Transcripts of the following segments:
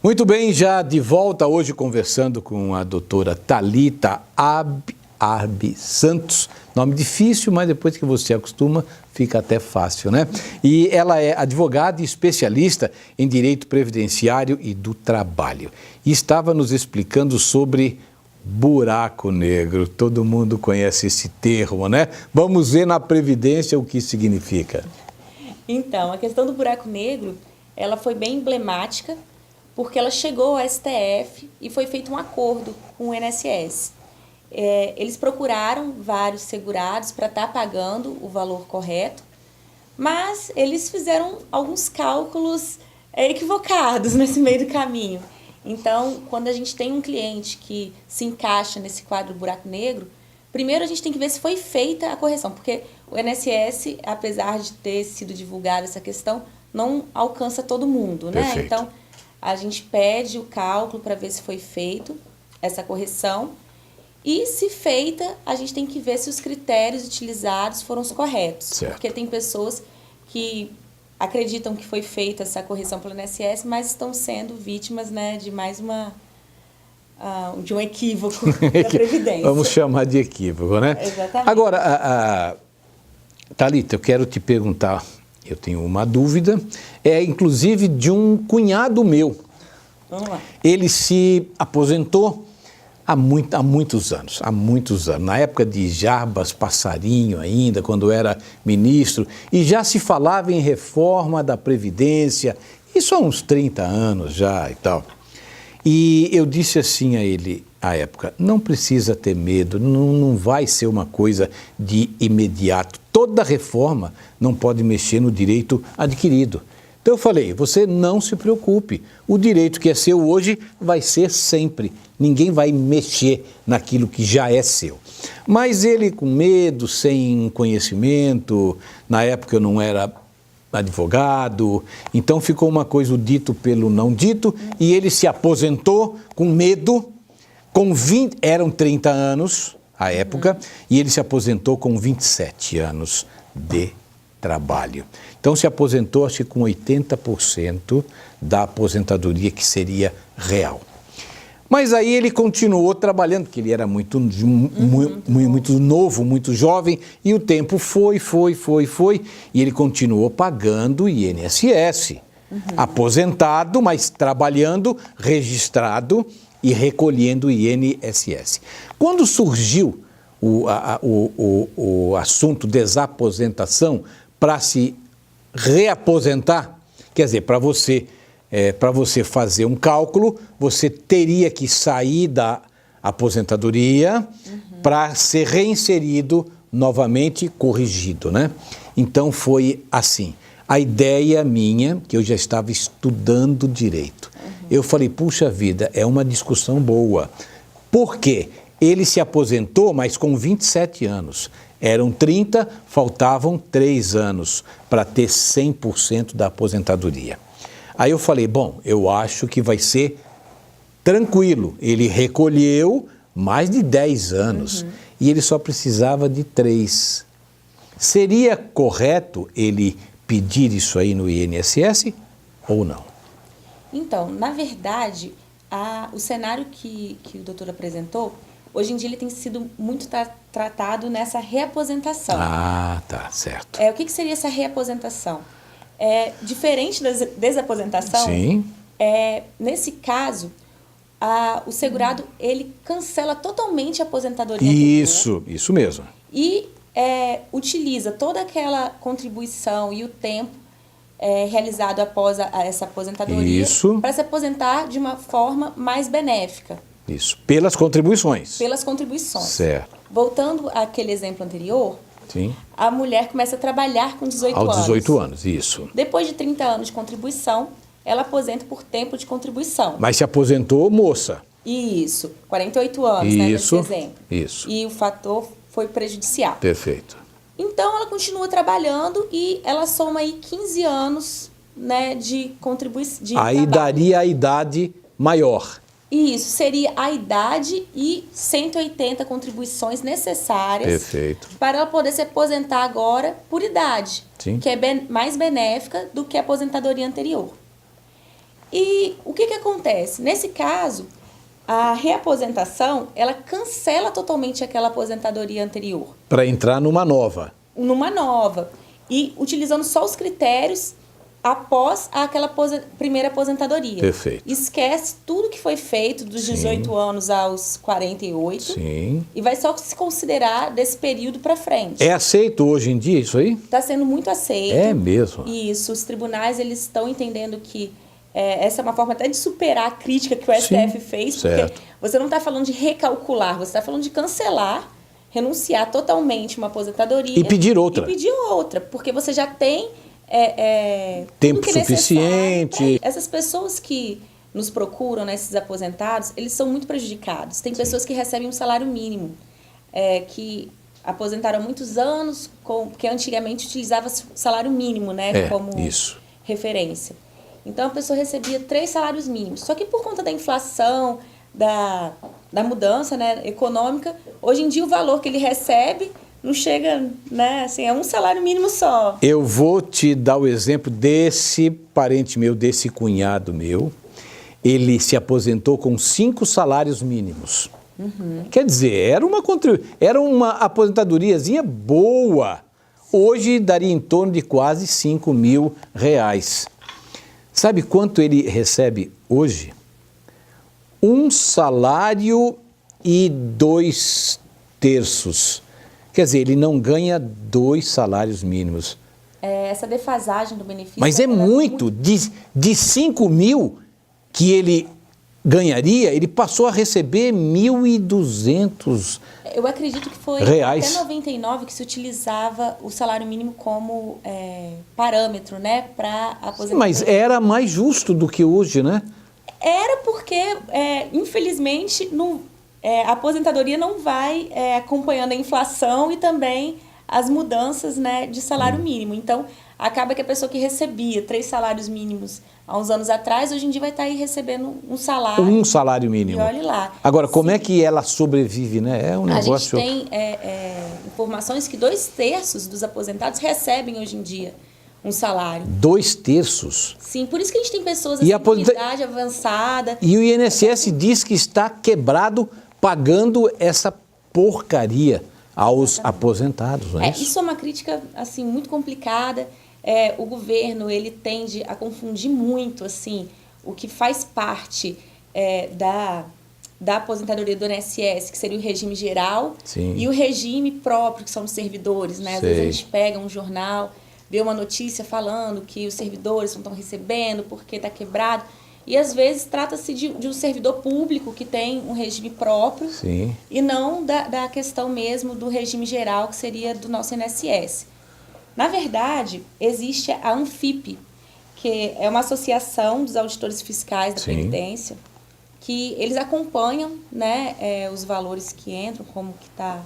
Muito bem, já de volta hoje conversando com a doutora Thalita Arbi Santos. Nome difícil, mas depois que você acostuma, fica até fácil, né? E ela é advogada e especialista em direito previdenciário e do trabalho. E estava nos explicando sobre buraco negro. Todo mundo conhece esse termo, né? Vamos ver na Previdência o que significa. Então, a questão do buraco negro, ela foi bem emblemática, porque ela chegou ao STF e foi feito um acordo com o INSS. Eles procuraram vários segurados para estar pagando o valor correto, mas eles fizeram alguns cálculos equivocados nesse meio do caminho. Então, quando a gente tem um cliente que se encaixa nesse quadro do buraco negro, primeiro a gente tem que ver se foi feita a correção, porque o INSS, apesar de ter sido divulgada essa questão, não alcança todo mundo, né? Perfeito. Então, a gente pede o cálculo para ver se foi feito essa correção. E, se feita, a gente tem que ver se os critérios utilizados foram os corretos. Certo. Porque tem pessoas que acreditam que foi feita essa correção pelo INSS, mas estão sendo vítimas, né, de mais de um equívoco da Previdência. Vamos chamar de equívoco, né? Exatamente. Agora, Thalita, eu quero te perguntar, eu tenho uma dúvida, inclusive de um cunhado meu. Vamos lá. Ele se aposentou há muitos anos, na época de Jarbas Passarinho ainda, quando era ministro, e já se falava em reforma da Previdência, isso há uns 30 anos já e tal. E eu disse assim a ele, à época, não precisa ter medo, não vai ser uma coisa de imediato. Toda reforma não pode mexer no direito adquirido. Então eu falei, você não se preocupe, o direito que é seu hoje vai ser sempre. Ninguém vai mexer naquilo que já é seu. Mas ele com medo, sem conhecimento, na época eu não era advogado, então ficou uma coisa o dito pelo não dito, e ele se aposentou com medo, eram 30 anos à época, e ele se aposentou com 27 anos de trabalho. Então se aposentou, acho que com 80% da aposentadoria que seria real. Mas aí ele continuou trabalhando, porque ele era muito novo, muito jovem, e o tempo foi, e ele continuou pagando INSS. Aposentado, mas trabalhando, registrado e recolhendo INSS. Quando surgiu o assunto desaposentação para se reaposentar, quer dizer, para você fazer um cálculo, você teria que sair da aposentadoria para ser reinserido novamente, corrigido, né? Então foi assim. A ideia minha, que eu já estava estudando direito, eu falei, puxa vida, é uma discussão boa. Por quê? Ele se aposentou, mas com 27 anos. Eram 30, faltavam 3 anos para ter 100% da aposentadoria. Aí eu falei, bom, eu acho que vai ser tranquilo. Ele recolheu mais de 10 anos e ele só precisava de 3. Seria correto ele pedir isso aí no INSS ou não? Então, na verdade, o cenário que o doutor apresentou, hoje em dia ele tem sido muito tratado nessa reaposentação. Ah, tá, certo. O que seria essa reaposentação? Diferente da desaposentação, Sim. Nesse caso, o segurado ele cancela totalmente a aposentadoria. Isso mesmo. E utiliza toda aquela contribuição e o tempo realizado após essa aposentadoria para se aposentar de uma forma mais benéfica. Isso, pelas contribuições. Pelas contribuições. Certo. Voltando àquele exemplo anterior, sim, a mulher começa a trabalhar com 18 anos. Aos 18 anos, isso. Depois de 30 anos de contribuição, ela aposenta por tempo de contribuição. Mas se aposentou moça. Isso, 48 anos, né, nesse exemplo. Isso. E o fator foi prejudicial. Perfeito. Então, ela continua trabalhando e ela soma aí 15 anos, né, de contribuição. Aí daria a idade maior. Isso, seria a idade e 180 contribuições necessárias. Perfeito. Para ela poder se aposentar agora por idade, sim, que é mais benéfica do que a aposentadoria anterior. E o que acontece? Nesse caso, a reaposentação, ela cancela totalmente aquela aposentadoria anterior. Para entrar numa nova. Numa nova. E utilizando só os critérios após aquela primeira aposentadoria. Perfeito. Esquece tudo que foi feito dos 18 anos aos 48. Sim. E vai só se considerar desse período para frente. É aceito hoje em dia isso aí? Está sendo muito aceito. É mesmo? Isso. Os tribunais, eles estão entendendo que essa é uma forma até de superar a crítica que o STF fez, certo. porque você não está falando de recalcular, você está falando de cancelar, renunciar totalmente uma aposentadoria. E pedir outra. Porque você já tem tempo suficiente. Essas pessoas que nos procuram, né, esses aposentados, eles são muito prejudicados. Tem pessoas que recebem um salário mínimo, que aposentaram há muitos anos, porque antigamente utilizava salário mínimo, né, como referência. Então, a pessoa recebia 3 salários mínimos. Só que por conta da inflação, da mudança, né, econômica, hoje em dia o valor que ele recebe não chega, né, assim, é um salário mínimo só. Eu vou te dar o exemplo desse parente meu, desse cunhado meu. Ele se aposentou com 5 salários mínimos. Uhum. Quer dizer, era uma aposentadoriazinha boa. Hoje daria em torno de quase R$5.000. Sabe quanto ele recebe hoje? 1 salário e 2/3. Quer dizer, ele não ganha 2 salários mínimos. Essa defasagem do benefício... Mas é muito. De 5.000 que ele ganharia, ele passou a receber 1.200 Eu acredito que foi reais. até 99 que se utilizava o salário mínimo como parâmetro, né, para aposentadoria. Mas era mais justo do que hoje, né? Era porque, infelizmente, a aposentadoria não vai acompanhando a inflação e também as mudanças, né, de salário mínimo. Então, acaba que a pessoa que recebia 3 salários mínimos há uns anos atrás, hoje em dia vai estar aí recebendo um salário. Um salário mínimo. E olhe lá. Agora, como é que ela sobrevive, né? É um negócio... A gente tem informações que 2/3 dos aposentados recebem hoje em dia um salário. 2/3? Sim, por isso que a gente tem pessoas assim, com idade avançada. E o INSS diz que está quebrado pagando essa porcaria aos aposentados, não é isso? Isso é uma crítica assim, muito complicada. O governo ele tende a confundir muito assim, o que faz parte da aposentadoria do INSS, que seria o regime geral, Sim. e o regime próprio, que são os servidores. Né? Às vezes a gente pega um jornal, vê uma notícia falando que os servidores não estão recebendo porque está quebrado. E, às vezes, trata-se de um servidor público que tem um regime próprio. Sim. E não da questão mesmo do regime geral, que seria do nosso INSS. Na verdade, existe a ANFIP, que é uma associação dos auditores fiscais da Previdência, que eles acompanham, né, os valores que entram, como que está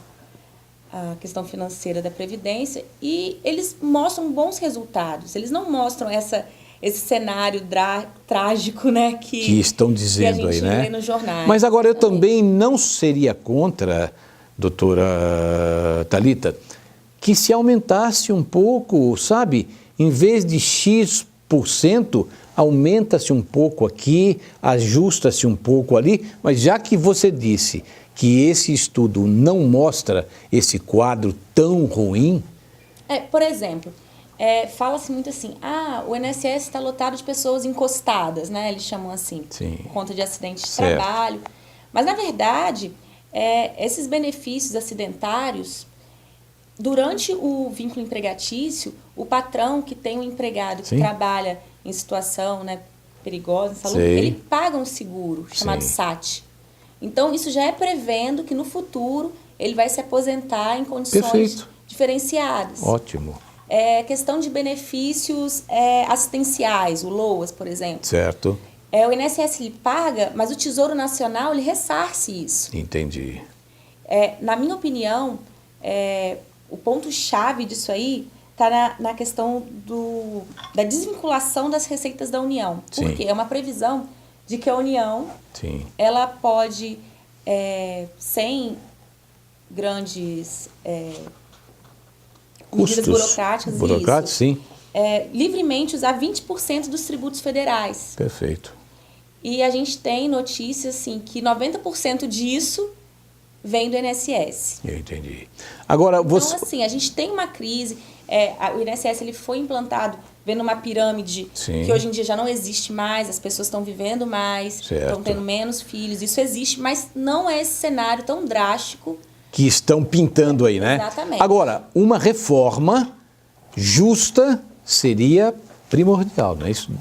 a questão financeira da Previdência, e eles mostram bons resultados. Eles não mostram esse cenário trágico, né, que estão dizendo que a gente aí, né? lê nos jornais. Mas agora eu também não seria contra, doutora Thalita, que se aumentasse um pouco, sabe? Em vez de X%, aumenta-se um pouco aqui, ajusta-se um pouco ali, mas já que você disse que esse estudo não mostra esse quadro tão ruim... Por exemplo, fala-se muito assim, o INSS está lotado de pessoas encostadas, né? Eles chamam assim, Sim. por conta de acidentes de trabalho. Mas, na verdade, esses benefícios acidentários, durante o vínculo empregatício, o patrão que tem um empregado que trabalha em situação, né, perigosa, insalubre, ele paga um seguro chamado SAT. Então, isso já é prevendo que no futuro ele vai se aposentar em condições diferenciadas. Ótimo. Questão de benefícios assistenciais, o LOAS, por exemplo. Certo. O INSS ele paga, mas o Tesouro Nacional ele ressarce isso. Entendi. Na minha opinião, o ponto-chave disso aí está na questão da desvinculação das receitas da União. Porque é uma previsão de que a União ela pode, sem grandes medidas burocráticas, sim. livremente usar 20% dos tributos federais. Perfeito. E a gente tem notícias assim, que 90% disso vem do INSS. Eu entendi. Agora, você... Então, assim, a gente tem uma crise. O INSS ele foi implantado vendo uma pirâmide Sim. que hoje em dia já não existe mais, as pessoas estão vivendo mais, estão tendo menos filhos. Isso existe, mas não é esse cenário tão drástico que estão pintando aí, né? Exatamente. Agora, uma reforma justa seria primordial, não é isso?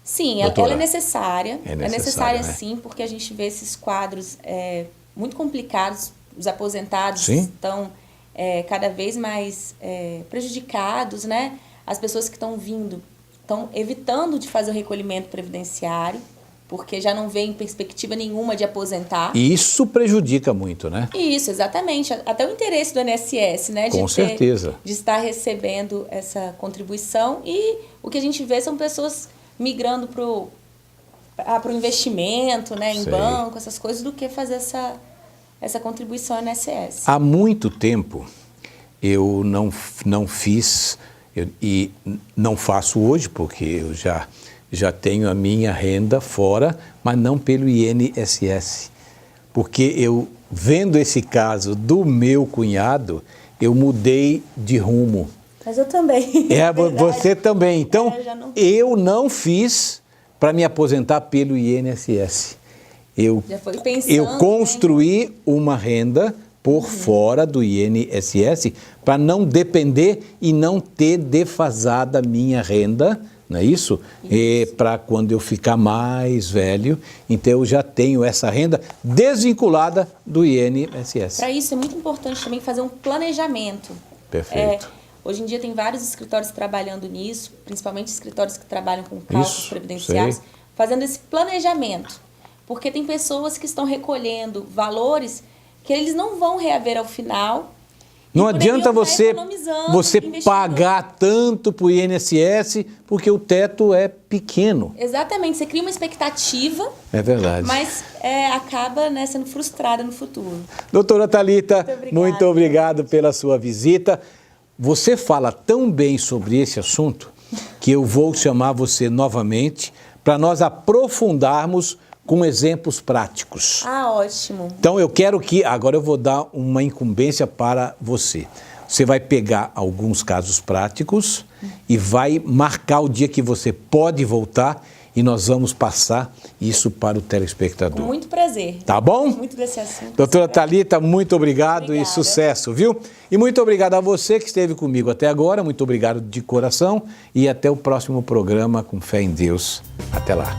Sim, doutora? Ela é necessária. É necessária, né? sim, porque a gente vê esses quadros muito complicados. Os aposentados Sim. estão cada vez mais prejudicados, né? As pessoas que estão vindo estão evitando de fazer o recolhimento previdenciário, porque já não vêem perspectiva nenhuma de aposentar. E isso prejudica muito, né? Isso, exatamente. Até o interesse do INSS, né? Com certeza. De estar recebendo essa contribuição. E o que a gente vê são pessoas migrando para o investimento, né? Em banco, essas coisas, do que fazer essa contribuição ao INSS. Há muito tempo eu não fiz e não faço hoje, porque eu já tenho a minha renda fora, mas não pelo INSS. Porque eu, vendo esse caso do meu cunhado, eu mudei de rumo. Mas eu também. Você também. Então, eu não fiz para me aposentar pelo INSS. Eu construí uma renda por fora do INSS para não depender e não ter defasada a minha renda, não é isso? Para quando eu ficar mais velho, então eu já tenho essa renda desvinculada do INSS. Para isso é muito importante também fazer um planejamento. Perfeito. Hoje em dia tem vários escritórios trabalhando nisso, principalmente escritórios que trabalham com cálculos previdenciários, fazendo esse planejamento. Porque tem pessoas que estão recolhendo valores que eles não vão reaver ao final. Não adianta você pagar tanto para o INSS, porque o teto é pequeno. Exatamente, você cria uma expectativa. É verdade. Mas acaba sendo frustrada no futuro. Doutora Thalita, muito obrigado pela sua visita. Você fala tão bem sobre esse assunto que eu vou chamar você novamente para nós aprofundarmos com exemplos práticos. Ah, ótimo. Então agora eu vou dar uma incumbência para você. Você vai pegar alguns casos práticos e vai marcar o dia que você pode voltar e nós vamos passar isso para o telespectador. Com muito prazer. Tá bom? Muito desse assunto. Doutora Thalita, muito obrigado e sucesso, viu? E muito obrigado a você que esteve comigo até agora, muito obrigado de coração e até o próximo programa com fé em Deus. Até lá.